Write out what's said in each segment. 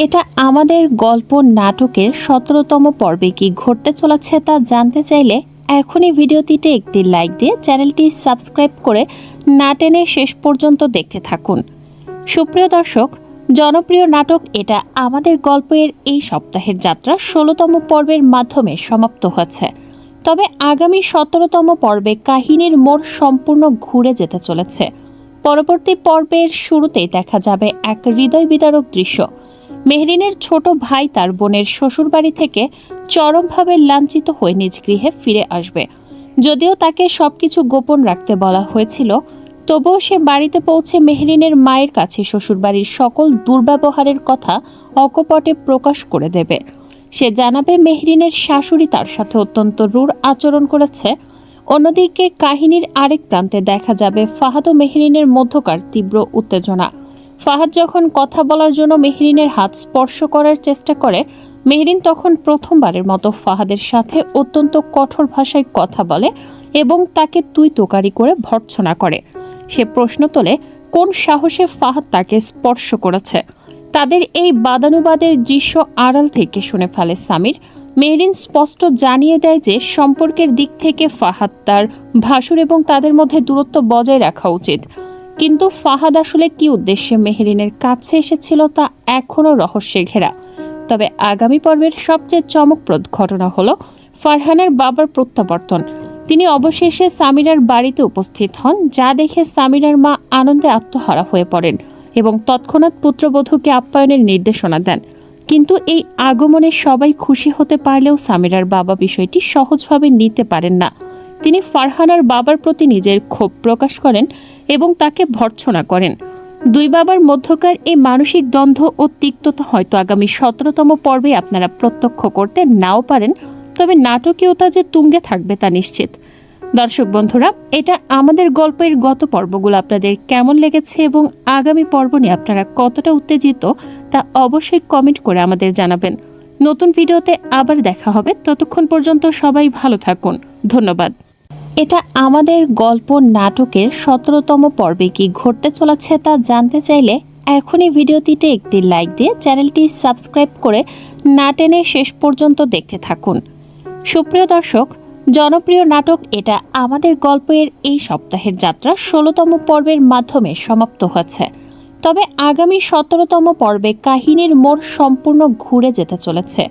এটা আমাদের গল্প নাটকের ১৭তম পর্বে কি ঘটতে চলেছে তা জানতে চাইলে এখনই ভিডিওটিতে একটি লাইক দিয়ে চ্যানেলটি সাবস্ক্রাইব করে না টেনে শেষ পর্যন্ত দেখতে থাকুন। সুপ্রিয় দর্শক, জনপ্রিয় নাটক এটা আমাদের গল্পের এই সপ্তাহের যাত্রা ১৬তম পর্বের মাধ্যমে সমাপ্ত হয়েছে। তবে আগামী ১৭তম পর্বে কাহিনীর মোড় সম্পূর্ণ ঘুরে যেতে চলেছে। পরবর্তী পর্বের শুরুতেই দেখা যাবে এক হৃদয় বিদারক দৃশ্য। মেহরিনের ছোট ভাই তার বোনের শ্বশুরবাড়ি থেকে চরমভাবে লাঞ্ছিত হয়ে নিজ গৃহে ফিরে আসবে। যদিও তাকে সবকিছু গোপন রাখতে বলা হয়েছিল, তবুও সে বাড়িতে পৌঁছে মেহরিনের মায়ের কাছে শ্বশুরবাড়ির সকল দুর্ব্যবহারের কথা অকপটে প্রকাশ করে দেবে। সে জানাবে মেহরিনের শাশুড়ি তার সাথে অত্যন্ত রূঢ় আচরণ করেছে। অন্যদিকে কাহিনীর আরেক প্রান্তে দেখা যাবে ফাহাদ ও মেহরিনের মধ্যকার তীব্র উত্তেজনা। ফাহাদ যখন কথা বলার জন্য মেহরিনের হাত স্পর্শ করার চেষ্টা করে, মেহরিন তখন প্রথমবারের মতো ফাহাদের সাথে অত্যন্ত কঠোর ভাষায় কথা বলে এবং তাকে তুই তোকারি করে ভর্ৎসনা করে। সে প্রশ্ন তোলে কোন সাহসে ফাহাদ তাকে স্পর্শ করেছে। তাদের এই বাদানুবাদের দৃশ্য আড়াল থেকে শুনে ফেলে সামির। মেহরিন স্পষ্ট জানিয়ে দেয় যে সম্পর্কের দিক থেকে ফাহাদ তার ভাসুর এবং তাদের মধ্যে দূরত্ব বজায় রাখা উচিত। কিন্তু ফাহাদ আসলে কি উদ্দেশ্যে মেহরিনের কাছে এসেছিল তা এখনও রহস্যে ঘেরা। তবে আগামী পর্বের সবচেয়ে চমকপ্রদ ঘটনা হলো ফারহানের বাবার প্রত্যাবর্তন। তিনি অবশেষে সামিরার বাড়িতে উপস্থিত হন, যা দেখে সামিরার মা আনন্দে আত্মহারা হয়ে পড়েন এবং তৎক্ষণাৎ পুত্রবধূকে আপ্যায়নের নির্দেশনা দেন। কিন্তু এই আগমনে সবাই খুশি হতে পারলেও সামিরার বাবা বিষয়টি সহজভাবে নিতে পারেন না। তিনি ফারহানার বাবার প্রতি নিজের ক্ষোভ প্রকাশ করেন এবং তাকে ভর্ৎসনা করেন। দুই বাবার মধ্যকার এই মানসিক দ্বন্দ্ব ও তিক্ততা হয়তো আগামী ১৭তম পর্বে আপনারা প্রত্যক্ষ করতে নাও পারেন, তবে নাটকীয়তা যে তুঙ্গে থাকবে তা নিশ্চিত। দর্শক বন্ধুরা, এটা আমাদের গল্পের গত পর্বগুলো আপনাদের কেমন লেগেছে এবং আগামী পর্ব নিয়ে আপনারা কতটা উত্তেজিত তা অবশ্যই কমেন্ট করে আমাদের জানাবেন। নতুন ভিডিওতে আবার দেখা হবে, ততক্ষণ পর্যন্ত সবাই ভালো থাকুন। ধন্যবাদ। এটা আমাদের গল্প নাটকের ১৭তম পর্বে কি ঘটতে চলেছে তা জানতে চাইলে এখনই ভিডিওটিতে একটি লাইক দিয়ে চ্যানেলটি সাবস্ক্রাইব করে না টেনে শেষ পর্যন্ত দেখতে থাকুন। সুপ্রিয় দর্শক, জনপ্রিয় নাটক এটা আমাদের গল্পের এই সপ্তাহের যাত্রা ১৬তম পর্বের মাধ্যমে সমাপ্ত হয়েছে। তবে আগামী ১৭তম পর্বে কাহিনীর মোড় সম্পূর্ণ ঘুরে যেতে চলেছে।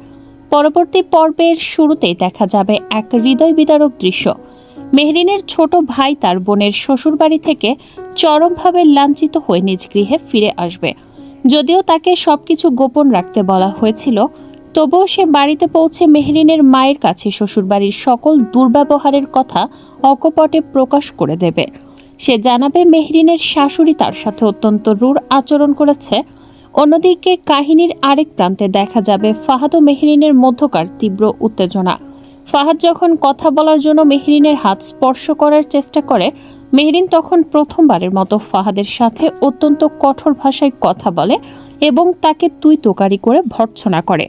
পরবর্তী পর্বের শুরুতেই দেখা যাবে এক হৃদয় বিদারক দৃশ্য। মেহরিনের ছোট ভাই তার বোনের শ্বশুরবাড়ি থেকে চরমভাবে লাঞ্ছিত হয়ে নিজ গৃহে ফিরে আসবে। যদিও তাকে সবকিছু গোপন রাখতে বলা হয়েছিল, তবুও সে বাড়িতে পৌঁছে মেহরিনের মায়ের কাছে শ্বশুরবাড়ির সকল দুর্ব্যবহারের কথা অকপটে প্রকাশ করে দেবে। সে জানাবে মেহরিনের শাশুড়ি তার সাথে অত্যন্ত রূঢ় আচরণ করেছে। অন্যদিকে কাহিনীর আরেক প্রান্তে দেখা যাবে ফাহাদ ও মেহরিনের মধ্যকার তীব্র উত্তেজনা। ফাহাদ যখন কথা বলার জন্য মেহরিনের হাত স্পর্শ করার চেষ্টা করে, মেহরিন তখন প্রথমবারের মতো ফাহাদের সাথে অত্যন্ত কঠোর ভাষায় কথা বলে এবং তাকে তুই তোকারি করে ভর্ৎসনা করে।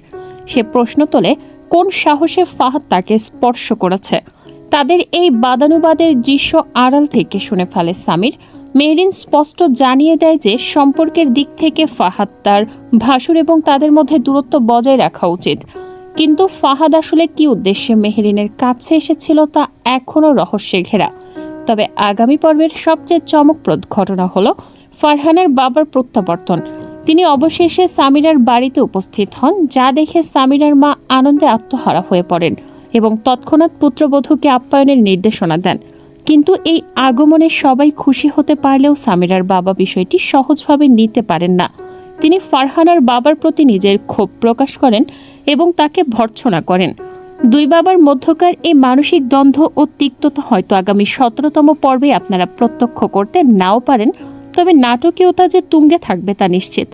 সে প্রশ্ন তোলে কোন সাহসে ফাহাদ তাকে স্পর্শ করেছে। তাদের এই বাদানুবাদের দৃশ্য আড়াল থেকে শুনে ফেলে সামির। মেহরিন স্পষ্ট জানিয়ে দেয় যে সম্পর্কের দিক থেকে ফাহাদ তার ভাসুর এবং তাদের মধ্যে দূরত্ব বজায় রাখা উচিত। কিন্তু ফাহাদ আসলে কি উদ্দেশ্যে মেহরিনের কাছে এসেছিল তা এখনও রহস্যে ঘেরা। তবে আগামী পর্বের সবচেয়ে চমকপ্রদ ঘটনা হলো ফারহানের বাবার প্রত্যাবর্তন। তিনি অবশেষে সামিরার বাড়িতে উপস্থিত হন, যা দেখে সামিরার মা আনন্দে আত্মহারা হয়ে পড়েন এবং তৎক্ষণাৎ পুত্রবধূকে আপ্যায়নের নির্দেশনা দেন। কিন্তু এই আগমনে সবাই খুশি হতে পারলেও সামিরার বাবা বিষয়টি সহজভাবে নিতে পারেন না। তিনি ফারহানার বাবার প্রতি নিজের ক্ষোভ প্রকাশ করেন এবং তাকে ভর্ৎসনা করেন। দুই বাবার মধ্যকার এই মানসিক দ্বন্দ্ব ও তিক্ততা হয়তো আগামী ১৭তম পর্বে আপনারা প্রত্যক্ষ করতে নাও পারেন, তবে নাটকীয়তা যে তুঙ্গে থাকবে তা নিশ্চিত।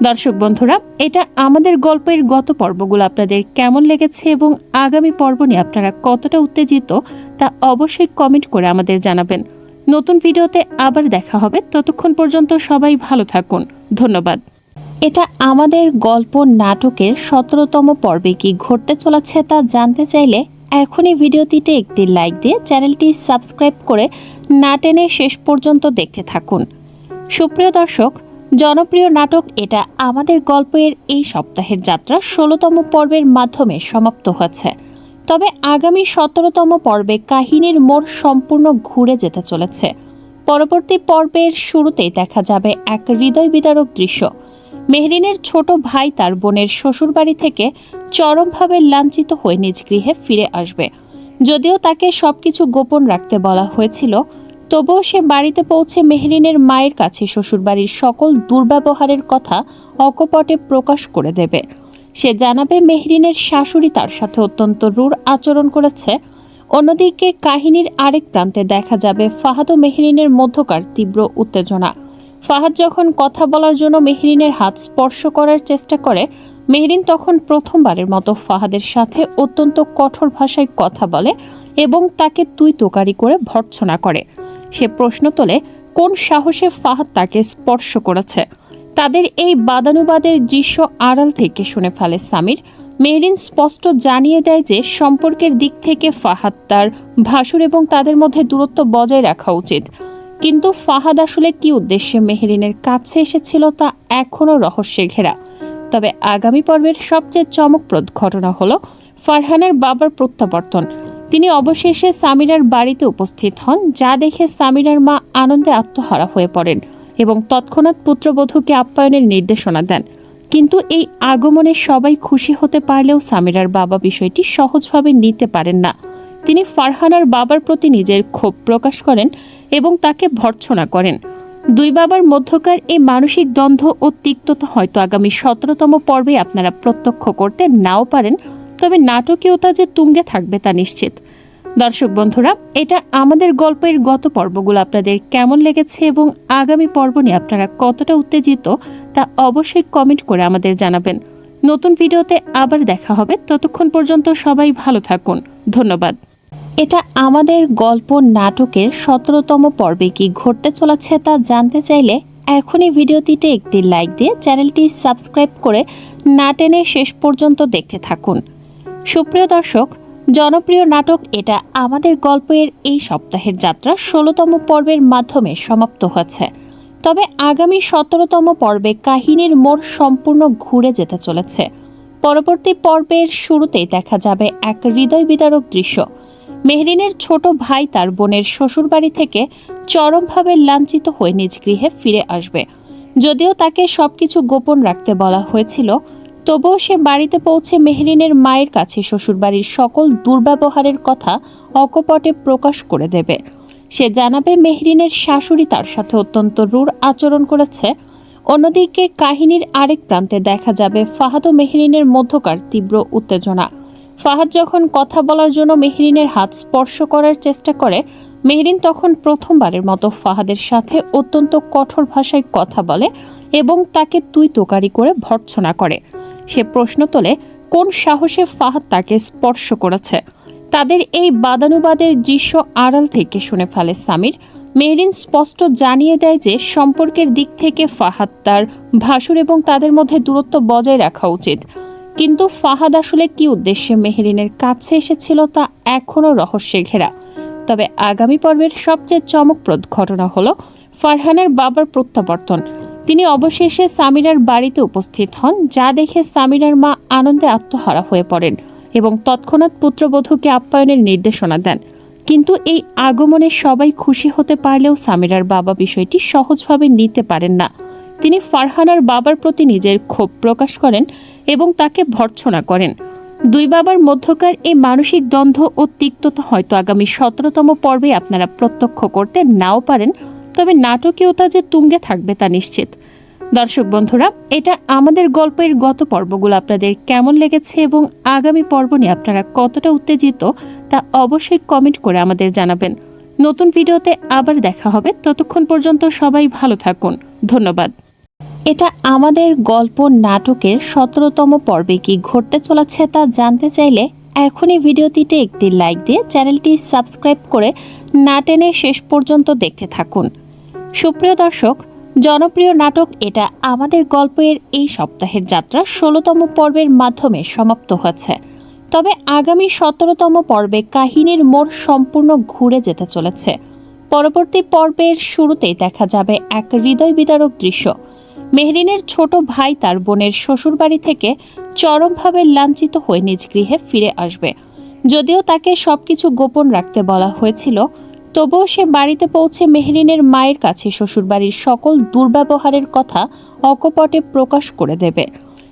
দর্শক বন্ধুরা, এটা আমাদের গল্পের গত পর্বগুলো আপনাদের কেমন লেগেছে এবং আগামী পর্ব নিয়ে আপনারা কতটা উত্তেজিত তা অবশ্যই কমেন্ট করে আমাদের জানাবেন। নতুন ভিডিওতে আবার দেখা হবে, ততক্ষণ পর্যন্ত সবাই ভালো থাকুন। ধন্যবাদ। এটা আমাদের গল্প নাটকের ১৭তম পর্বে কি ঘটতে চলেছে তা জানতে চাইলে এখনই ভিডিওটিতে একটি লাইক দিয়ে চ্যানেলটি সাবস্ক্রাইব করে না টেনে শেষ পর্যন্ত দেখতে থাকুন। সুপ্রিয় দর্শক, জনপ্রিয় নাটক এটা আমাদের গল্পের এই সপ্তাহের যাত্রা ১৬তম পর্বের মাধ্যমে সমাপ্ত হয়েছে। তবে আগামী ১৭তম পর্বে কাহিনীর মোড় সম্পূর্ণ ঘুরে যেতে চলেছে। পরবর্তী পর্বের শুরুতেই দেখা যাবে এক হৃদয় বিদারক দৃশ্য। মেহরিনের ছোট ভাই তার বোনের শ্বশুরবাড়ি থেকে চরমভাবে লাঞ্ছিত হয়ে নিজ গৃহে ফিরে আসবে। যদিও তাকে সবকিছু গোপন রাখতে বলা হয়েছিল, তবুও সে বাড়িতে পৌঁছে মেহরিনের মায়ের কাছে শ্বশুরবাড়ির সকল দুর্ব্যবহারের কথা অকপটে প্রকাশ করে দেবে। সে জানাবে মেহরিনের শাশুড়ি তার সাথে অত্যন্ত রূঢ় আচরণ করেছে। অন্যদিকে কাহিনীর আরেক প্রান্তে দেখা যাবে ফাহাদ ও মেহরিনের মধ্যকার তীব্র উত্তেজনা। ফাহাদ যখন কথা বলার জন্য মেহরিনের হাত স্পর্শ করার চেষ্টা করে, মেহরিন তখন প্রথমবারের মতো ফাহাদের সাথে অত্যন্ত কঠোর ভাষায় কথা বলে এবং তাকে তুই তোকারি করে ভর্ৎসনা করে। সে প্রশ্ন তোলে কোন সাহসে ফাহাদ তাকে স্পর্শ করেছে। তাদের এই বাদানুবাদের দৃশ্য আড়াল থেকে শুনে ফেলে সামির। মেহরিন স্পষ্ট জানিয়ে দেয় যে সম্পর্কের দিক থেকে ফাহাদ তার ভাসুর এবং তাদের মধ্যে দূরত্ব বজায় রাখা উচিত। কিন্তু ফাহাদ আসলে কি উদ্দেশ্যে মেহরিনের কাছে এসেছিল তা এখনও রহস্যে ঘেরা। তবে আগামী পর্বের সবচেয়ে চমকপ্রদ ঘটনা হলো ফারহানার বাবার প্রত্যাবর্তন। তিনি অবশেষে সামিরার বাড়িতে উপস্থিত হন, যা দেখে সামিরার মা আনন্দে আত্মহারা হয়ে পড়েন এবং তৎক্ষণাৎ পুত্রবধূকে আপ্যায়নের নির্দেশনা দেন। কিন্তু এই আগমনে সবাই খুশি হতে পারলেও সামিরার বাবা বিষয়টি সহজভাবে নিতে পারেন না। তিনি ফারহানার বাবার প্রতি নিজের ক্ষোভ প্রকাশ করেন এবং তাকে ভর্ৎসনা করেন। দুই বাবার মধ্যকার এই মানসিক দ্বন্দ্ব ও তিক্ততা হয়তো আগামী ১৭তম পর্বে আপনারা প্রত্যক্ষ করতে নাও পারেন, তবে নাটকীয়তা যে তুঙ্গে থাকবে তা নিশ্চিত। দর্শক বন্ধুরা, এটা আমাদের গল্পের গত পর্বগুলো আপনাদের কেমন লেগেছে এবং আগামী পর্ব নিয়ে আপনারা কতটা উত্তেজিত তা অবশ্যই কমেন্ট করে আমাদের জানাবেন। নতুন ভিডিওতে আবার দেখা হবে, ততক্ষণ পর্যন্ত সবাই ভালো থাকুন। ধন্যবাদ। এটা আমাদের গল্প নাটকের ১৭তম পর্বে কি ঘটতে চলেছে তা জানতে চাইলে এখনই ভিডিওটিতে একটি লাইক দিয়ে চ্যানেলটি সাবস্ক্রাইব করে না টেনে শেষ পর্যন্ত দেখতে থাকুন। সুপ্রিয় দর্শক, জনপ্রিয় নাটক এটা আমাদের গল্পের এই সপ্তাহের যাত্রা ১৬তম পর্বের মাধ্যমে সমাপ্ত হয়েছে। তবে আগামী ১৭তম পর্বে কাহিনীর মোড় সম্পূর্ণ ঘুরে যেতে চলেছে। পরবর্তী পর্বের শুরুতেই দেখা যাবে এক হৃদয় বিদারক দৃশ্য। মেহরিনের ছোট ভাই তার বোনের শ্বশুরবাড়ি থেকে চরমভাবে লাঞ্ছিত হয়ে নিজ গৃহে ফিরে আসবে। যদিও তাকে সবকিছু গোপন রাখতে বলা হয়েছিল, তবুও সে বাড়িতে পৌঁছে মেহরিনের মায়ের কাছে শ্বশুরবাড়ির সকল দুর্ব্যবহারের কথা অকপটে প্রকাশ করে দেবে। সে জানাবে মেহরিনের শাশুড়ি তার সাথে অত্যন্ত রূঢ় আচরণ করেছে। অন্যদিকে কাহিনীর আরেক প্রান্তে দেখা যাবে ফাহাদ ও মেহরিনের মধ্যকার তীব্র উত্তেজনা। ফাহাদ যখন কথা বলার জন্য মেহরিনের হাত স্পর্শ করার চেষ্টা করে, মেহরিন তখন প্রথমবারের মতো ফাহাদের সাথে অত্যন্ত কঠোর ভাষায় কথা বলে এবং তাকে তুই তোকারি করে ভর্ৎসনা করে। সে প্রশ্ন তোলে কোন সাহসে ফাহাদ তাকে স্পর্শ করেছে। তাদের এই বাদানুবাদের দৃশ্য আড়াল থেকে শুনে ফেলে সামির। মেহরিন স্পষ্ট জানিয়ে দেয় যে সম্পর্কের দিক থেকে ফাহাদ তার ভাসুর এবং তাদের মধ্যে দূরত্ব বজায় রাখা উচিত। কিন্তু ফাহাদ আসলে কি উদ্দেশ্যে মেহরিনের কাছে এসেছিল তা এখনও রহস্যে ঘেরা। তবে আগামী পর্বের সবচেয়ে চমকপ্রদ ঘটনা হলো ফারহানার বাবার প্রত্যাবর্তন। তিনি অবশেষে সামিরার বাড়িতে উপস্থিত হন, যা দেখে সামিরার মা আনন্দে আত্মহারা হয়ে পড়েন এবং তৎক্ষণাৎ পুত্রবধূকে আপ্যায়নের নির্দেশনা দেন। কিন্তু এই আগমনে সবাই খুশি হতে পারলেও সামিরার বাবা বিষয়টি সহজভাবে নিতে পারেন না। তিনি ফারহানার বাবার প্রতি নিজের ক্ষোভ প্রকাশ করেন এবং তাকে ভর্ৎসনা করেন। দুই বাবার মধ্যকার এই মানসিক দ্বন্দ্ব ও তিক্ততা হয়তো আগামী ১৭তম পর্বে আপনারা প্রত্যক্ষ করতে নাও পারেন, তবে নাটকীয়তা যে তুঙ্গে থাকবে তা নিশ্চিত। দর্শক বন্ধুরা, এটা আমাদের গল্পের গত পর্বগুলো আপনাদের কেমন লেগেছে এবং আগামী পর্ব নিয়ে আপনারা কতটা উত্তেজিত তা অবশ্যই কমেন্ট করে আমাদের জানাবেন। নতুন ভিডিওতে আবার দেখা হবে, ততক্ষণ পর্যন্ত সবাই ভালো থাকুন। ধন্যবাদ। এটা আমাদের গল্প নাটকের ১৭তম পর্বে কি ঘটতে চলেছে তা জানতে চাইলে এখনই ভিডিওটিতে একটি লাইক দিয়ে চ্যানেলটি সাবস্ক্রাইব করে না টেনে শেষ পর্যন্ত দেখতে থাকুন। সুপ্রিয় দর্শক, জনপ্রিয় নাটক এটা আমাদের গল্পের এই সপ্তাহের যাত্রা ১৬তম পর্বের মাধ্যমে সমাপ্ত হয়েছে। তবে আগামী ১৭তম পর্বে কাহিনীর মোড় সম্পূর্ণ ঘুরে যেতে চলেছে। পরবর্তী পর্বের শুরুতেই দেখা যাবে এক হৃদয় বিদারক দৃশ্য। মেহরিনের ছোট ভাই তার বোনের শ্বশুরবাড়ি থেকে চরমভাবে লাঞ্ছিত হয়ে নিজ গৃহে ফিরে আসবে। যদিও তাকে সবকিছু গোপন রাখতে বলা হয়েছিল, তবুও সে বাড়িতে পৌঁছে মেহরিনের মায়ের কাছে শ্বশুরবাড়ির সকল দুর্ব্যবহারের কথা অকপটে প্রকাশ করে দেবে।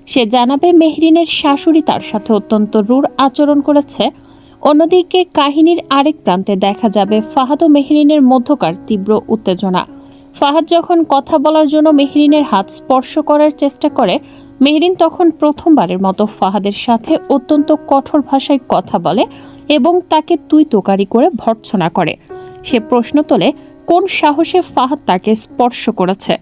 সে জানাবে মেহরিনের শাশুড়ি তার সাথে অত্যন্ত রূঢ় আচরণ করেছে। অন্যদিকে কাহিনীর আরেক প্রান্তে দেখা যাবে ফাহাদ ও মেহরিনের মধ্যকার তীব্র উত্তেজনা। ফাহাদ যখন কথা বলার জন্য মেহরিনের হাত স্পর্শ করার চেষ্টা করে, মেহরিন তখন প্রথমবারের মতো ফাহাদের সাথে অত্যন্ত কঠোর ভাষায় কথা বলে এবং তাকে তুই তোকারি করে ভর্ৎসনা করে। সে প্রশ্ন তোলে কোন সাহসে ফাহাদ তাকে স্পর্শ করেছে।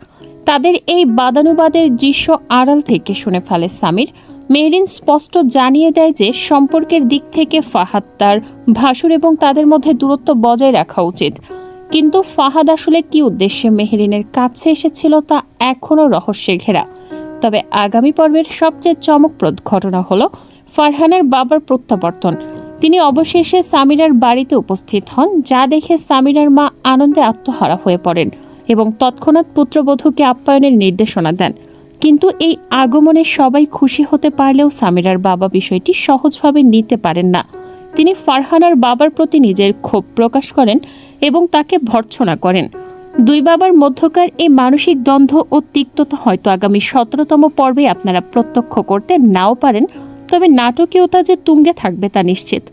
তাদের এই বাদানুবাদের দৃশ্য আড়াল থেকে শুনে ফেলে সামির। মেহরিন স্পষ্ট জানিয়ে দেয় যে সম্পর্কের দিক থেকে ফাহাদ তার ভাসুর এবং তাদের মধ্যে দূরত্ব বজায় রাখা উচিত। কিন্তু ফাহাদ আসলে কি উদ্দেশ্যে মেহরিনের কাছে এসেছিল তা এখনও রহস্যে ঘেরা। তবে আগামী পর্বের সবচেয়ে চমকপ্রদ ঘটনা হলো ফারহানার বাবার প্রত্যাবর্তন। তিনি অবশেষে সামিরার বাড়িতে উপস্থিত হন, যা দেখে সামিরার মা আনন্দে আত্মহারা হয়ে পড়েন এবং তৎক্ষণাৎ পুত্রবধূকে আপ্যায়নের নির্দেশনা দেন। কিন্তু এই আগমনে সবাই খুশি হতে পারলেও সামিরার বাবা বিষয়টি সহজভাবে নিতে পারেন না। তিনি ফারহানার বাবার প্রতি নিজের ক্ষোভ প্রকাশ করেন এবং তাকে ভর্ৎসনা করেন। দুই বাবার মধ্যকার এই মানসিক দ্বন্দ্ব ও তিক্ততা হয়তো আগামী 17তম পর্বে আপনারা প্রত্যক্ষ করতে নাও পারেন, তবে নাটকীয়তা যে তুঙ্গে থাকবে তা নিশ্চিত।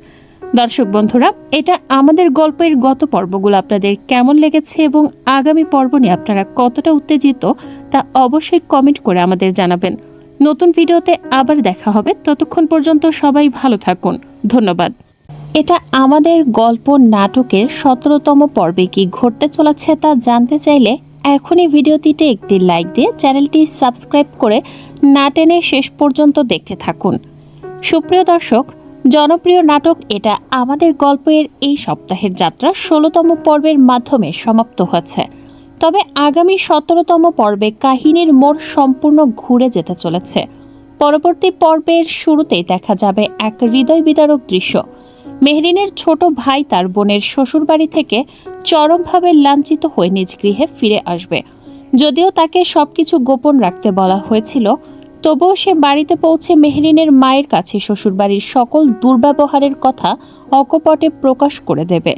দর্শক বন্ধুরা, এটা আমাদের গল্পের গত পর্বগুলো আপনাদের কেমন লেগেছে এবং আগামী পর্ব নিয়ে আপনারা কতটা উত্তেজিত তা অবশ্যই কমেন্ট করে আমাদের জানাবেন। নতুন ভিডিওতে আবার দেখা হবে, ততক্ষণ পর্যন্ত সবাই ভালো থাকুন। ধন্যবাদ। এটা আমাদের গল্প নাটকের 17তম পর্বে কি ঘটতে চলেছে তা জানতে চাইলে এখনই ভিডিওটিতে একটি লাইক দিয়ে চ্যানেলটি সাবস্ক্রাইব করে না টেনে শেষ পর্যন্ত দেখতে থাকুন। সুপ্রিয় দর্শক, জনপ্রিয় নাটক এটা আমাদের গল্পের এই সপ্তাহের যাত্রা 16তম পর্বের মাধ্যমে সমাপ্ত হয়েছে। তবে আগামী 17তম পর্বে কাহিনীর মোড় সম্পূর্ণ ঘুরে যেতে চলেছে। পরবর্তী পর্বের শুরুতেই দেখা যাবে এক হৃদয় বিদারক দৃশ্য। মেহরিনের ছোট ভাই তার বোনের শ্বশুরবাড়ি থেকে চরমভাবে লাঞ্ছিত হয়ে নিজ গৃহে ফিরে আসবে। যদিও তাকে সবকিছু গোপন রাখতে বলা হয়েছিল, তবুও সে বাড়িতে পৌঁছে মেহরিনের মায়ের কাছে শ্বশুরবাড়ির সকল দুর্ব্যবহারের কথা অকপটে প্রকাশ করে দেবে।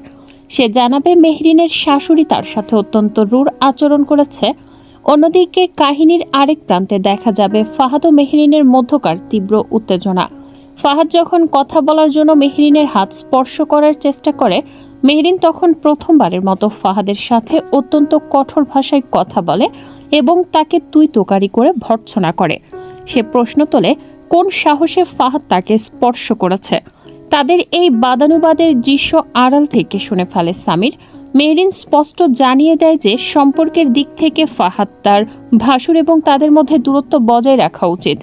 সে জানাবে মেহরিনের শাশুড়ি তার সাথে অত্যন্ত রূঢ় আচরণ করেছে। অন্যদিকে কাহিনীর আরেক প্রান্তে দেখা যাবে ফাহাদ ও মেহরিনের মধ্যকার তীব্র উত্তেজনা। ফাহাদ যখন কথা বলার জন্য মেহরিনের হাত স্পর্শ করার চেষ্টা করে, মেহরিন তখন প্রথমবারের মতো ফাহাদের সাথে অত্যন্ত কঠোর ভাষায় কথা বলে এবং তাকে তুই তোকারি করে ভর্ৎসনা করে। সে প্রশ্ন তোলে কোন সাহসে ফাহাদ তাকে স্পর্শ করেছে। তাদের এই বাদানুবাদের দৃশ্য আড়াল থেকে শুনে ফেলে সামির। মেহরিন স্পষ্ট জানিয়ে দেয় যে সম্পর্কের দিক থেকে ফাহাদ তার ভাসুর এবং তাদের মধ্যে দূরত্ব বজায় রাখা উচিত।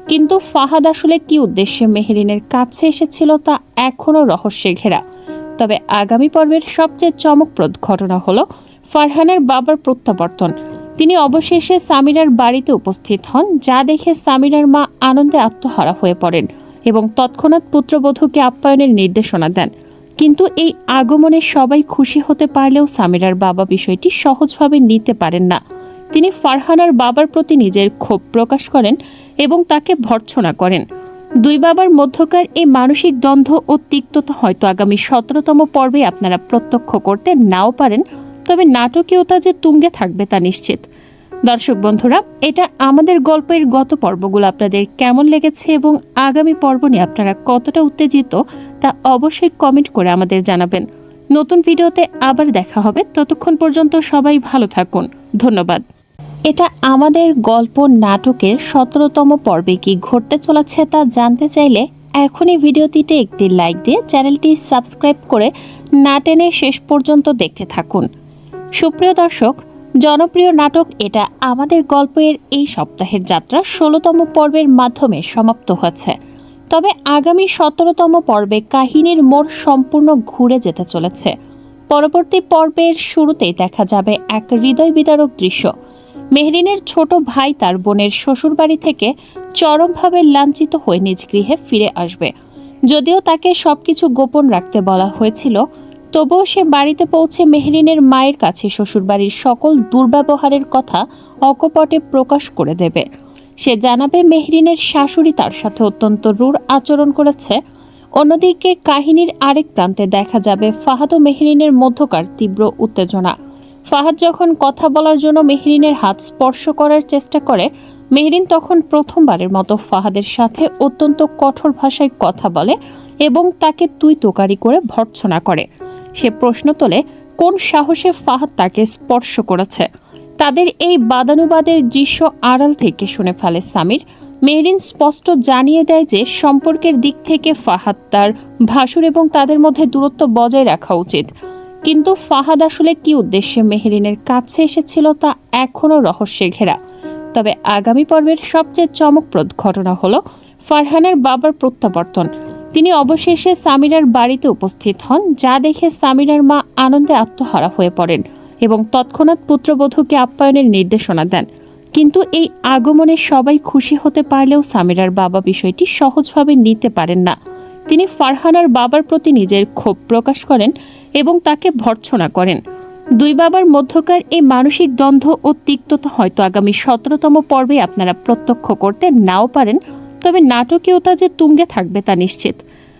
কিন্তু ফাহাদ আসলে কি উদ্দেশ্যে মেহরিনের কাছে এসেছিল তা এখনও রহস্যে ঘেরা। তবে আগামী পর্বের সবচেয়ে চমকপ্রদ ঘটনা হলো ফারহানার বাবার প্রত্যাবর্তন। তিনি অবশেষে সামিরার বাড়িতে উপস্থিত হন, যা দেখে সামিরার মা আনন্দে আত্মহারা হয়ে পড়েন এবং তৎক্ষণাৎ পুত্রবধূকে আপ্যায়নের নির্দেশনা দেন। কিন্তু এই আগমনে সবাই খুশি হতে পারলেও সামিরার বাবা বিষয়টি সহজভাবে নিতে পারেন না। তিনি ফারহানার বাবার প্রতি নিজের ক্ষোভ প্রকাশ করেন এবং তাকে ভর্ৎসনা করেন। দুই বাবার মধ্যকার এই মানসিক দ্বন্দ্ব ও তিক্ততা হয়তো আগামী 17তম পর্বে আপনারা প্রত্যক্ষ করতে নাও পারেন, তবে নাটকীয়তা যে তুঙ্গে থাকবে তা নিশ্চিত। দর্শক বন্ধুরা, এটা আমাদের গল্পের গত পর্বগুলো আপনাদের কেমন লেগেছে এবং আগামী পর্ব নিয়ে আপনারা কতটা উত্তেজিত তা অবশ্যই কমেন্ট করে আমাদের জানাবেন। নতুন ভিডিওতে আবার দেখা হবে, ততক্ষণ পর্যন্ত সবাই ভালো থাকুন। ধন্যবাদ। এটা আমাদের গল্প নাটকের 17তম পর্বে কি ঘটতে চলেছে তা জানতে চাইলে এখনই ভিডিওটিতে একটি লাইক দিয়ে চ্যানেলটি সাবস্ক্রাইব করে না টেনে শেষ পর্যন্ত দেখতে থাকুন। সুপ্রিয় দর্শক, জনপ্রিয় নাটক এটা আমাদের গল্পের এই সপ্তাহের যাত্রা 16তম পর্বের মাধ্যমে সমাপ্ত হয়েছে। তবে আগামী 17তম পর্বে কাহিনীর মোড় সম্পূর্ণ ঘুরে যেতে চলেছে। পরবর্তী পর্বের শুরুতেই দেখা যাবে এক হৃদয় বিদারক দৃশ্য। মেহরিনের ছোট ভাই তার বোনের শ্বশুরবাড়ি থেকে চরমভাবে লাঞ্ছিত হয়ে নিজ গৃহে ফিরে আসবে। যদিও তাকে সবকিছু গোপন রাখতে বলা হয়েছিল, তবুও সে বাড়িতে পৌঁছে মেহরিনের মায়ের কাছে শ্বশুরবাড়ির সকল দুর্ব্যবহারের কথা অকপটে প্রকাশ করে দেবে। সে জানাবে মেহরিনের শাশুড়ি তার সাথে অত্যন্ত রূঢ় আচরণ করেছে। অন্যদিকে কাহিনীর আরেক প্রান্তে দেখা যাবে ফাহাদ ও মেহরিনের মধ্যকার তীব্র উত্তেজনা। ফাহাদ যখন কথা বলার জন্য মেহরিনের হাত স্পর্শ করার চেষ্টা করে, মেহরিন তখন প্রথমবারের মতো ফাহাদের সাথে অত্যন্ত কঠোর ভাষায় কথা বলে এবং তাকে তুই তোকারি করে ভর্ৎসনা করে। সে প্রশ্ন তোলে কোন সাহসে ফাহাদ তাকে স্পর্শ করেছে। তাদের এই বাদানুবাদের দৃশ্য আড়াল থেকে শুনে ফেলে সামির। মেহরিন স্পষ্ট জানিয়ে দেয় যে সম্পর্কের দিক থেকে ফাহাদ তার ভাসুর এবং তাদের মধ্যে দূরত্ব বজায় রাখা উচিত। কিন্তু ফাহাদ আসলে কি উদ্দেশ্যে মেহরিনের কাছে এসেছিল তা এখনও রহস্যে ঘেরা। তবে আগামী পর্বের সবচেয়ে চমকপ্রদ ঘটনা হলো ফারহানের বাবার প্রত্যাবর্তন। তিনি অবশেষে সামিরার বাড়িতে উপস্থিত হন, যা দেখে সামিরার মা আনন্দে আত্মহারা হয়ে পড়েন এবং তৎক্ষণাৎ পুত্রবধূকে আপ্যায়নের নির্দেশনা দেন। কিন্তু এই আগমনে সবাই খুশি হতে পারলেও সামিরার বাবা বিষয়টি সহজভাবে নিতে পারেন না। তিনি ফারহানার বাবার প্রতি নিজের ক্ষোভ প্রকাশ করেন এবং তাকে ভর্ৎসনা করেন। দুই বাবার মধ্যকার এই মানসিক দ্বন্দ্ব ও তিক্ততা হয়তো আগামী 17তম পর্বে আপনারা প্রত্যক্ষ করতে নাও পারেন, তবে নাটকীয়তা যে তুঙ্গে থাকবে তা নিশ্চিত।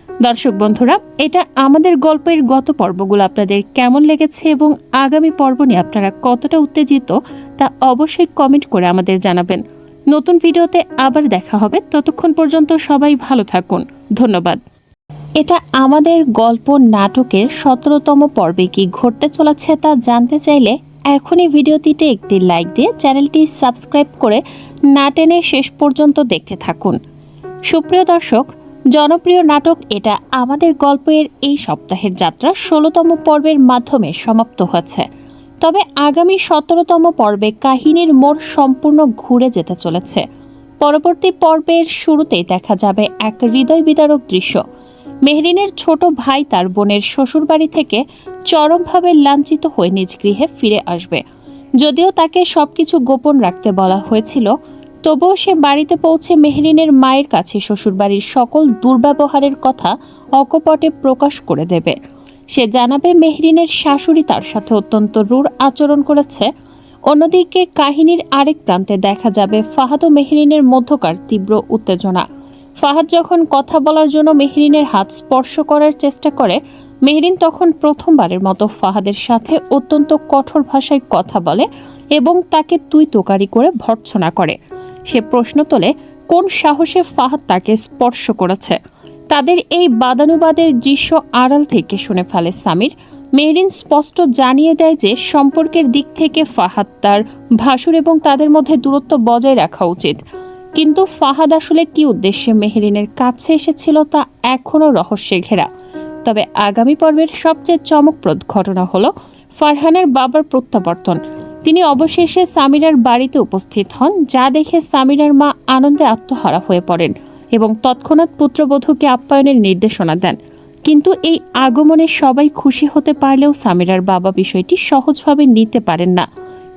দর্শক বন্ধুরা, এটা আমাদের গল্পের গত পর্বগুলো আপনাদের কেমন লেগেছে এবং আগামী পর্ব নিয়ে আপনারা কতটা উত্তেজিত তা অবশ্যই কমেন্ট করে আমাদের জানাবেন। নতুন ভিডিওতে আবার দেখা হবে, ততক্ষণ পর্যন্ত সবাই ভালো থাকুন। ধন্যবাদ। এটা আমাদের গল্প নাটকের 17তম পর্বে কি ঘটতে চলেছে তা জানতে চাইলে এখনই ভিডিওটিতে একটি লাইক দিয়ে চ্যানেলটি সাবস্ক্রাইব করে না টেনে শেষ পর্যন্ত দেখতে থাকুন। সুপ্রিয় দর্শক, জনপ্রিয় নাটক এটা আমাদের গল্পের এই সপ্তাহের যাত্রা 16তম পর্বের মাধ্যমে সমাপ্ত হয়েছে। তবে আগামী 17তম পর্বে কাহিনীর মোড় সম্পূর্ণ ঘুরে যেতে চলেছে। পরবর্তী পর্বের শুরুতেই দেখা যাবে এক হৃদয় বিদারক দৃশ্য। মেহরিনের ছোট ভাই তার বোনের শ্বশুরবাড়ি থেকে চরমভাবে লাঞ্ছিত হয়ে নিজ গৃহে ফিরে আসবে। যদিও তাকে সবকিছু গোপন রাখতে বলা হয়েছিল, তবুও সে বাড়িতে পৌঁছে মেহরিনের মায়ের কাছে শ্বশুরবাড়ির সকল দুর্ব্যবহারের কথা অকপটে প্রকাশ করে দেবে। সে জানাবে মেহরিনের শাশুড়ি তার সাথে অত্যন্ত রূঢ় আচরণ করেছে। অন্যদিকে কাহিনীর আরেক প্রান্তে দেখা যাবে ফাহাদ ও মেহরিনের মধ্যকার তীব্র উত্তেজনা। ফাহাদ যখন কথা বলার জন্য মেহরিনের হাত স্পর্শ করার চেষ্টা করে, মেহরিন তখন প্রথমবারের মতো ফাহাদের সাথে অত্যন্ত কঠোর ভাষায় কথা বলে এবং তাকে তুই তোকারি করে ভর্ৎসনা করে। সে প্রশ্ন তোলে কোন সাহসে ফাহাদ তাকে স্পর্শ করেছে। তাদের এই বাদানুবাদের দৃশ্য আড়াল থেকে শুনে ফেলে সামির। মেহরিন স্পষ্ট জানিয়ে দেয় যে সম্পর্কের দিক থেকে ফাহাদ তার ভাসুর এবং তাদের মধ্যে দূরত্ব বজায় রাখা উচিত। কিন্তু ফাহাদ আসলে কি উদ্দেশ্যে মেহরিনের কাছে এসেছিল তা এখনও রহস্যে ঘেরা। তবে আগামী পর্বের সবচেয়ে চমকপ্রদ ঘটনা হলো ফারহানের বাবার প্রত্যাবর্তন। তিনি অবশেষে সামিরার বাড়িতে উপস্থিত হন, যা দেখে সামিরার মা আনন্দে আত্মহারা হয়ে পড়েন এবং তৎক্ষণাৎ পুত্রবধূকে আপ্যায়নের নির্দেশনা দেন। কিন্তু এই আগমনে সবাই খুশি হতে পারলেও সামিরার বাবা বিষয়টি সহজভাবে নিতে পারেন না।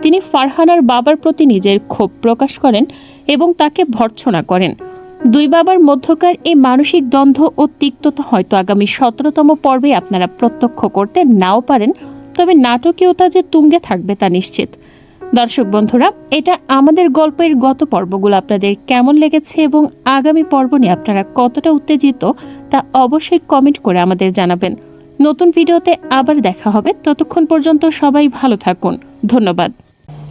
তিনি ফারহানার বাবার প্রতি নিজের ক্ষোভ প্রকাশ করেন এবং তাকে ভর্ৎসনা করেন। দুই বাবার মধ্যকার এই মানসিক দ্বন্দ্ব ও তিক্ততা হয়তো আগামী 17তম পর্বে আপনারা প্রত্যক্ষ করতে নাও পারেন, তবে নাটকীয়তা যে তুঙ্গে থাকবে তা নিশ্চিত। দর্শক বন্ধুরা, এটা আমাদের গল্পের গত পর্বগুলো আপনাদের কেমন লেগেছে এবং আগামী পর্ব নিয়ে আপনারা কতটা উত্তেজিত তা অবশ্যই কমেন্ট করে আমাদের জানাবেন। নতুন ভিডিওতে আবার দেখা হবে, ততক্ষণ পর্যন্ত সবাই ভালো থাকুন। ধন্যবাদ।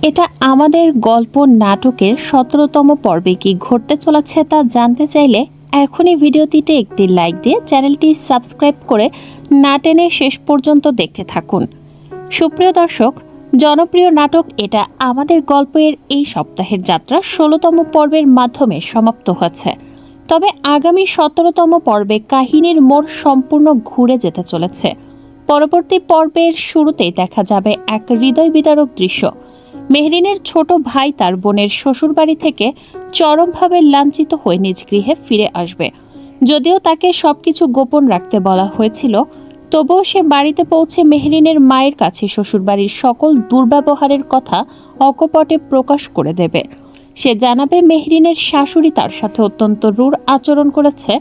এটা আমাদের গল্প নাটকের 17তম পর্বে কি ঘটতে চলেছে তা জানতে চাইলে এখনই ভিডিওটিতে একটি লাইক দিয়ে চ্যানেলটি সাবস্ক্রাইব করে না টেনে শেষ পর্যন্ত দেখতে থাকুন। সুপ্রিয় দর্শক, জনপ্রিয় নাটক এটা আমাদের গল্পের এই সপ্তাহের যাত্রা 16তম পর্বের মাধ্যমে সমাপ্ত হয়েছে। তবে আগামী 17তম পর্বে কাহিনীর মোড় সম্পূর্ণ ঘুরে যেতে চলেছে। পরবর্তী পর্বের শুরুতেই দেখা যাবে এক হৃদয় বিদারক দৃশ্য। মেহরিনের ছোট ভাই তার বোনের শ্বশুরবাড়ি থেকে চরমভাবে লাঞ্ছিত হয়ে নিজ গৃহে ফিরে আসবে। যদিও তাকে সবকিছু গোপন রাখতে বলা হয়েছিল, তবুও সে বাড়িতে পৌঁছে মেহরিনের মায়ের কাছে শ্বশুরবাড়ির সকল দুর্ব্যবহারের কথা অকপটে প্রকাশ করে দেবে। সে জানাবে মেহরিনের শাশুড়ি তার সাথে অত্যন্ত রূঢ় আচরণ করেছে।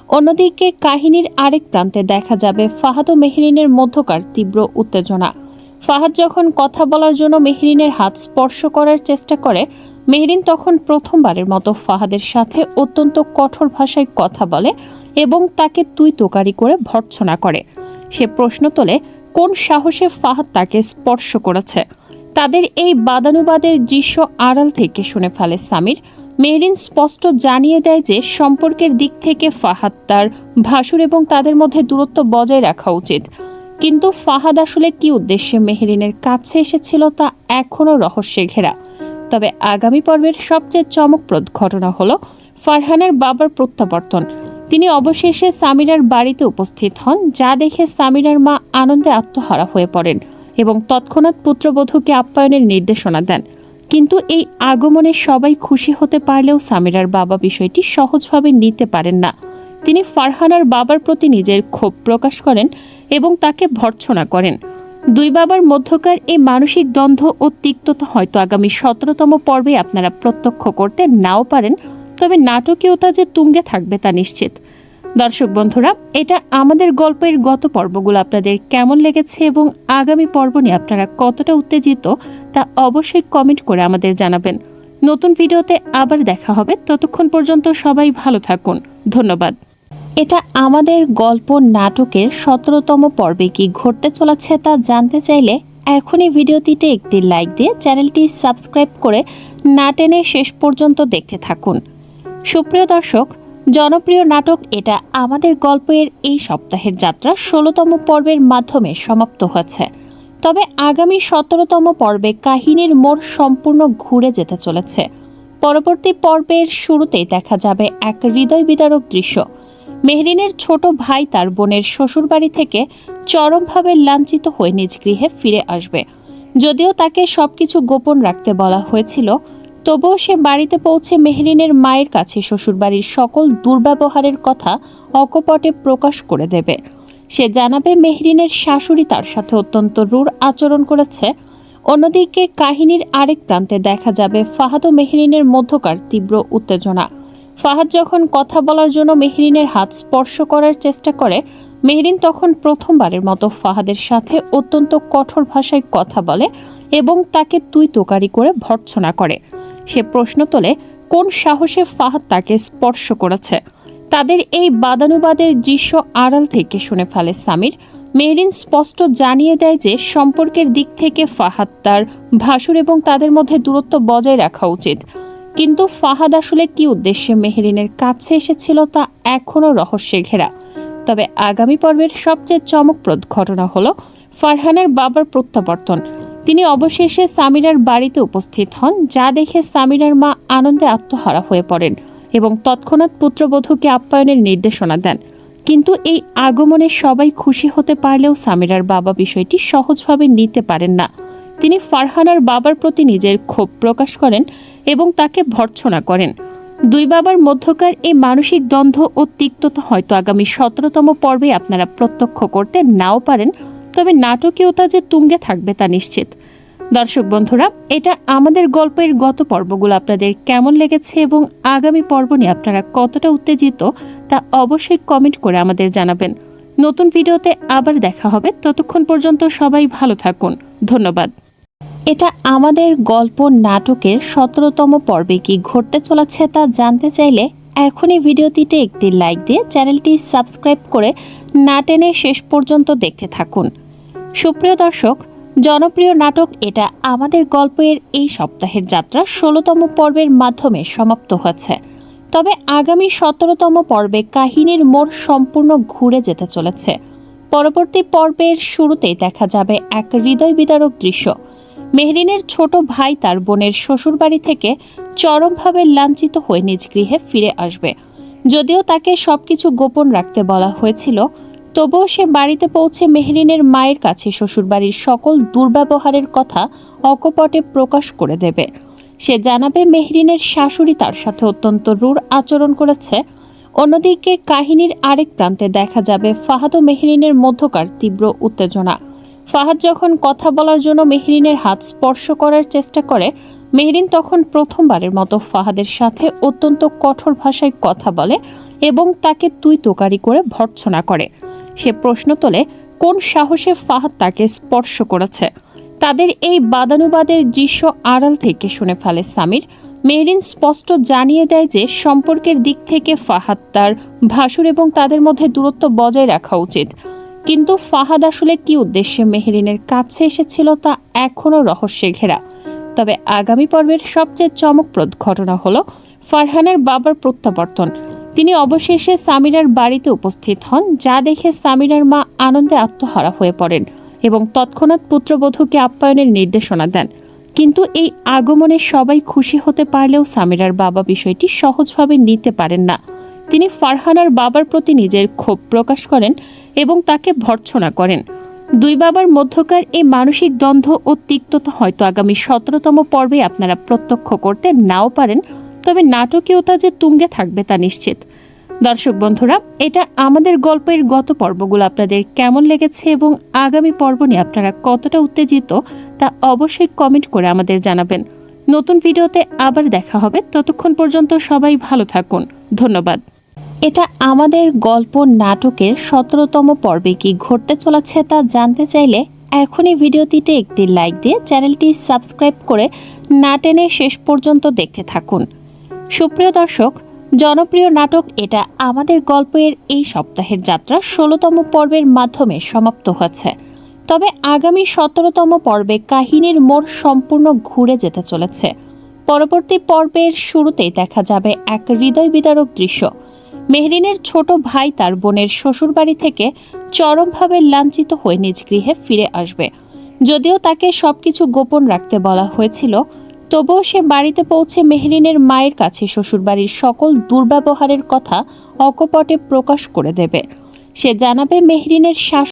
অন্যদিকে কাহিনীর আরেক প্রান্তে দেখা যাবে ফাহাদ ও মেহরিনের মধ্যকার তীব্র উত্তেজনা। ফাহাদ যখন কথা বলার জন্য মেহরিনের হাত স্পর্শ করার চেষ্টা করে, মেহরিন তখন প্রথমবারের মতো ফাহাদের সাথে অত্যন্ত কঠোর ভাষায় কথা বলে এবং তাকে তুই তোকারি করে ভর্ৎসনা করে। সে প্রশ্ন তোলে, কোন সাহসে ফাহাদ তাকে স্পর্শ করেছে। তাদের এই বাদানুবাদের দৃশ্য আড়াল থেকে শুনে ফেলে সামির। মেহরিন স্পষ্ট জানিয়ে দেয় যে সম্পর্কের দিক থেকে ফাহাদ তার ভাসুর এবং তাদের মধ্যে দূরত্ব বজায় রাখা উচিত। কিন্তু ফাহাদ আসলে কি উদ্দেশ্যে মেহরিনের কাছে এসেছিল তা এখনও রহস্যে ঘেরা। তবে আগামী পর্বের সবচেয়ে চমকপ্রদ ঘটনা হলো ফারহানার বাবার প্রত্যাবর্তন। তিনি অবশেষে সামিরার বাড়িতে উপস্থিত হন, যা দেখে সামিরার মা আনন্দে আত্মহারা হয়ে পড়েন এবং তৎক্ষণাৎ পুত্রবধূকে আপ্যায়নের নির্দেশনা দেন। কিন্তু এই আগমনে সবাই খুশি হতে পারলেও সামিরার বাবা বিষয়টি সহজভাবে নিতে পারেন না। তিনি ফারহানার বাবার প্রতি নিজের ক্ষোভ প্রকাশ করেন এবং তাকে ভর্ৎসনা করেন। দুই বাবার মধ্যকার এই মানসিক দ্বন্দ্ব ও তিক্ততা হয়তো আগামী 17তম পর্বে আপনারা প্রত্যক্ষ করতে নাও পারেন, তবে নাটকীয়তা যে তুঙ্গে থাকবে তা নিশ্চিত। দর্শক বন্ধুরা, এটা আমাদের গল্পের গত পর্বগুলো আপনাদের কেমন লেগেছে এবং আগামী পর্ব নিয়ে আপনারা কতটা উত্তেজিত তা অবশ্যই কমেন্ট করে আমাদের জানাবেন। নতুন ভিডিওতে আবার দেখা হবে, ততক্ষণ পর্যন্ত সবাই ভালো থাকুন। ধন্যবাদ। এটা আমাদের গল্প নাটকের 17তম পর্বে কি ঘটতে চলেছে তা জানতে চাইলে এখনই ভিডিওটিতে একটি লাইক দিয়ে চ্যানেলটি সাবস্ক্রাইব করে না টেনে শেষ পর্যন্ত দেখতে থাকুন। সুপ্রিয় দর্শক, জনপ্রিয় নাটক এটা আমাদের গল্পের এই সপ্তাহের যাত্রা 16তম পর্বের মাধ্যমে সমাপ্ত হয়েছে। তবে আগামী 17তম পর্বে কাহিনীর মোড় সম্পূর্ণ ঘুরে যেতে চলেছে। পরবর্তী পর্বের শুরুতেই দেখা যাবে এক হৃদয় বিদারক দৃশ্য। মেহরিনের ছোট ভাই তার বোনের শ্বশুরবাড়ি থেকে চরমভাবে লাঞ্ছিত হয়ে নিজ গৃহে ফিরে আসবে। যদিও তাকে সবকিছু গোপন রাখতে বলা হয়েছিল, তবুও সে বাড়িতে পৌঁছে মেহরিনের মায়ের কাছে শ্বশুরবাড়ির সকল দুর্ব্যবহারের কথা অকপটে প্রকাশ করে দেবে। সে জানাবে মেহরিনের শাশুড়ি তার সাথে অত্যন্ত রূঢ় আচরণ করেছে। অন্যদিকে কাহিনীর আরেক প্রান্তে দেখা যাবে ফাহাদ ও মেহরিনের মধ্যকার তীব্র উত্তেজনা। ফাহাদ যখন কথা বলার জন্য মেহরিনের হাত স্পর্শ করার চেষ্টা করে, মেহরিন তখন প্রথমবারের মতো ফাহাদের সাথে অত্যন্ত কঠোর ভাষায় কথা বলে এবং তাকে তুই তোকারি করে ভর্ৎসনা করে। সে প্রশ্ন তোলে, কোন সাহসে ফাহাদ তাকে স্পর্শ করেছে। তাদের এই বাদানুবাদের দৃশ্য আড়াল থেকে শুনে ফেলে সামির। মেহরিন স্পষ্ট জানিয়ে দেয় যে সম্পর্কের দিক থেকে ফাহাদ তার ভাসুর এবং তাদের মধ্যে দূরত্ব বজায় রাখা উচিত। কিন্তু ফাহাদ আসলে কি উদ্দেশ্যে মেহরিনের কাছে এসেছিল তা এখনও রহস্যে ঘেরা। তবে আগামী পর্বের সবচেয়ে চমকপ্রদ ঘটনা হলো ফারহানার বাবার প্রত্যাবর্তন। তিনি অবশেষে সামিরার বাড়িতে উপস্থিত হন, যা দেখে সামিরার মা আনন্দে আত্মহারা হয়ে পড়েন এবং তৎক্ষণাৎ পুত্রবধূকে আপ্যায়নের নির্দেশনা দেন। কিন্তু এই আগমনে সবাই খুশি হতে পারলেও সামিরার বাবা বিষয়টি সহজভাবে নিতে পারেন না। তিনি ফারহানার বাবার প্রতি নিজের ক্ষোভ প্রকাশ করেন এবং তাকে ভর্ৎসনা করেন। দুই বাবার মধ্যকার এই মানসিক দ্বন্দ্ব ও তিক্ততা হয়তো আগামী 17তম পর্বে আপনারা প্রত্যক্ষ করতে নাও পারেন, তবে নাটকীয়তা যে তুঙ্গে থাকবে তা নিশ্চিত। দর্শক বন্ধুরা, এটা আমাদের গল্পের গত পর্বগুলো আপনাদের কেমন লেগেছে এবং আগামী পর্ব নিয়ে আপনারা কতটা উত্তেজিত তা অবশ্যই কমেন্ট করে আমাদের জানাবেন। নতুন ভিডিওতে আবার দেখা হবে, ততক্ষণ পর্যন্ত সবাই ভালো থাকুন। ধন্যবাদ। এটা আমাদের গল্প নাটকের 17তম পর্বে কি ঘটতে চলেছে তা জানতে চাইলে এখনই ভিডিওটিতে একটি লাইক দিয়ে চ্যানেলটি সাবস্ক্রাইব করে না টেনে শেষ পর্যন্ত দেখতে থাকুন। সুপ্রিয় দর্শক, জনপ্রিয় নাটক এটা আমাদের গল্পের এই সপ্তাহের যাত্রা 16তম পর্বের মাধ্যমে সমাপ্ত হয়েছে। তবে আগামী 17তম পর্বে কাহিনীর মোড় সম্পূর্ণ ঘুরে যেতে চলেছে। পরবর্তী পর্বের শুরুতেই দেখা যাবে এক হৃদয় বিদারক দৃশ্য। মেহরিনের ছোট ভাই তার বোনের শ্বশুরবাড়ি থেকে চরমভাবে লাঞ্ছিত হয়ে নিজ গৃহে ফিরে আসবে। যদিও তাকে সবকিছু গোপন রাখতে বলা হয়েছিল, তবুও সে বাড়িতে পৌঁছে মেহরিনের মায়ের কাছে শ্বশুরবাড়ির সকল দুর্ব্যবহারের কথা অকপটে প্রকাশ করে দেবে। সে জানাবে মেহরিনের শাশুড়ি তার সাথে অত্যন্ত রূঢ় আচরণ করেছে। অন্যদিকে কাহিনীর আরেক প্রান্তে দেখা যাবে ফাহাদ ও মেহরিনের মধ্যকার তীব্র উত্তেজনা। ফাহাদ যখন কথা বলার জন্য মেহরিনের হাত স্পর্শ করার চেষ্টা করে, মেহরিন তখন প্রথমবারের মতো ফাহাদের সাথে অত্যন্ত কঠোর ভাষায় কথা বলে এবং তাকে তুই তোকারি করে ভর্ৎসনা করে। সে প্রশ্ন তোলে কোন সাহসে ফাহাদ তাকে স্পর্শ করেছে। তাদের এই বাদানুবাদের দৃশ্য আড়াল থেকে শুনে ফেলে সামির। মেহরিন স্পষ্ট জানিয়ে দেয় যে সম্পর্কের দিক থেকে ফাহাদ তার ভাসুর এবং তাদের মধ্যে দূরত্ব বজায় রাখা উচিত। কিন্তু ফাহাদ আসলে কি উদ্দেশ্যে মেহরিনের কাছে এসেছিল তা এখনও রহস্যে ঘেরা। তবে আগামী পর্বের সবচেয়ে চমকপ্রদ ঘটনা হলো ফারহানের বাবার প্রত্যাবর্তন। তিনি অবশেষে সামিরার বাড়িতে উপস্থিত হন, যা দেখে সামিরার মা আনন্দে আত্মহারা হয়ে পড়েন এবং তৎক্ষণাৎ পুত্রবধূকে আপ্যায়নের নির্দেশনা দেন। কিন্তু এই আগমনে সবাই খুশি হতে পারলেও সামিরার বাবা বিষয়টি সহজভাবে নিতে পারেন না। তিনি ফারহানার বাবার প্রতি নিজের ক্ষোভ প্রকাশ করেন এবং তাকে ভর্ৎসনা করেন। দুই বাবার মধ্যকার এই মানসিক দ্বন্দ্ব ও তিক্ততা হয়তো আগামী 17তম পর্বে আপনারা প্রত্যক্ষ করতে নাও পারেন, তবে নাটকীয়তা যে তুঙ্গে থাকবে তা নিশ্চিত। দর্শক বন্ধুরা, এটা আমাদের গল্পের গত পর্বগুলো আপনাদের কেমন লেগেছে এবং আগামী পর্ব নিয়ে আপনারা কতটা উত্তেজিত তা অবশ্যই কমেন্ট করে আমাদের জানাবেন। নতুন ভিডিওতে আবার দেখা হবে, ততক্ষণ পর্যন্ত সবাই ভালো থাকুন। ধন্যবাদ। এটা আমাদের গল্প নাটকের 17তম পর্বে কি ঘটতে চলেছে তা জানতে চাইলে এখনই ভিডিওটিতে একটি লাইক দিয়ে চ্যানেলটি সাবস্ক্রাইব করে না টেনে শেষ পর্যন্ত দেখতে থাকুন। সুপ্রিয় দর্শক, জনপ্রিয় নাটক এটা আমাদের গল্পের এই সপ্তাহের যাত্রা 16তম পর্বের মাধ্যমে সমাপ্ত হয়েছে। তবে আগামী 17তম পর্বে কাহিনীর মোড় সম্পূর্ণ ঘুরে যেতে চলেছে। পরবর্তী পর্বের শুরুতেই দেখা যাবে এক হৃদয় বিদারক দৃশ্য। মেহরিনের ছোট ভাই তার বোনের শ্বশুরবাড়ি থেকে চরমভাবে লাঞ্ছিত হয়ে নিজ গৃহে ফিরে আসবে। যদিও তাকে সবকিছু গোপন রাখতে বলা হয়েছিল, তবুও সে বাড়িতে পৌঁছে মেহরিনের মায়ের কাছে শ্বশুরবাড়ির সকল দুর্ব্যবহারের কথা অকপটে প্রকাশ করে দেবে। সে জানাবে মেহরিনের শাশুড়ি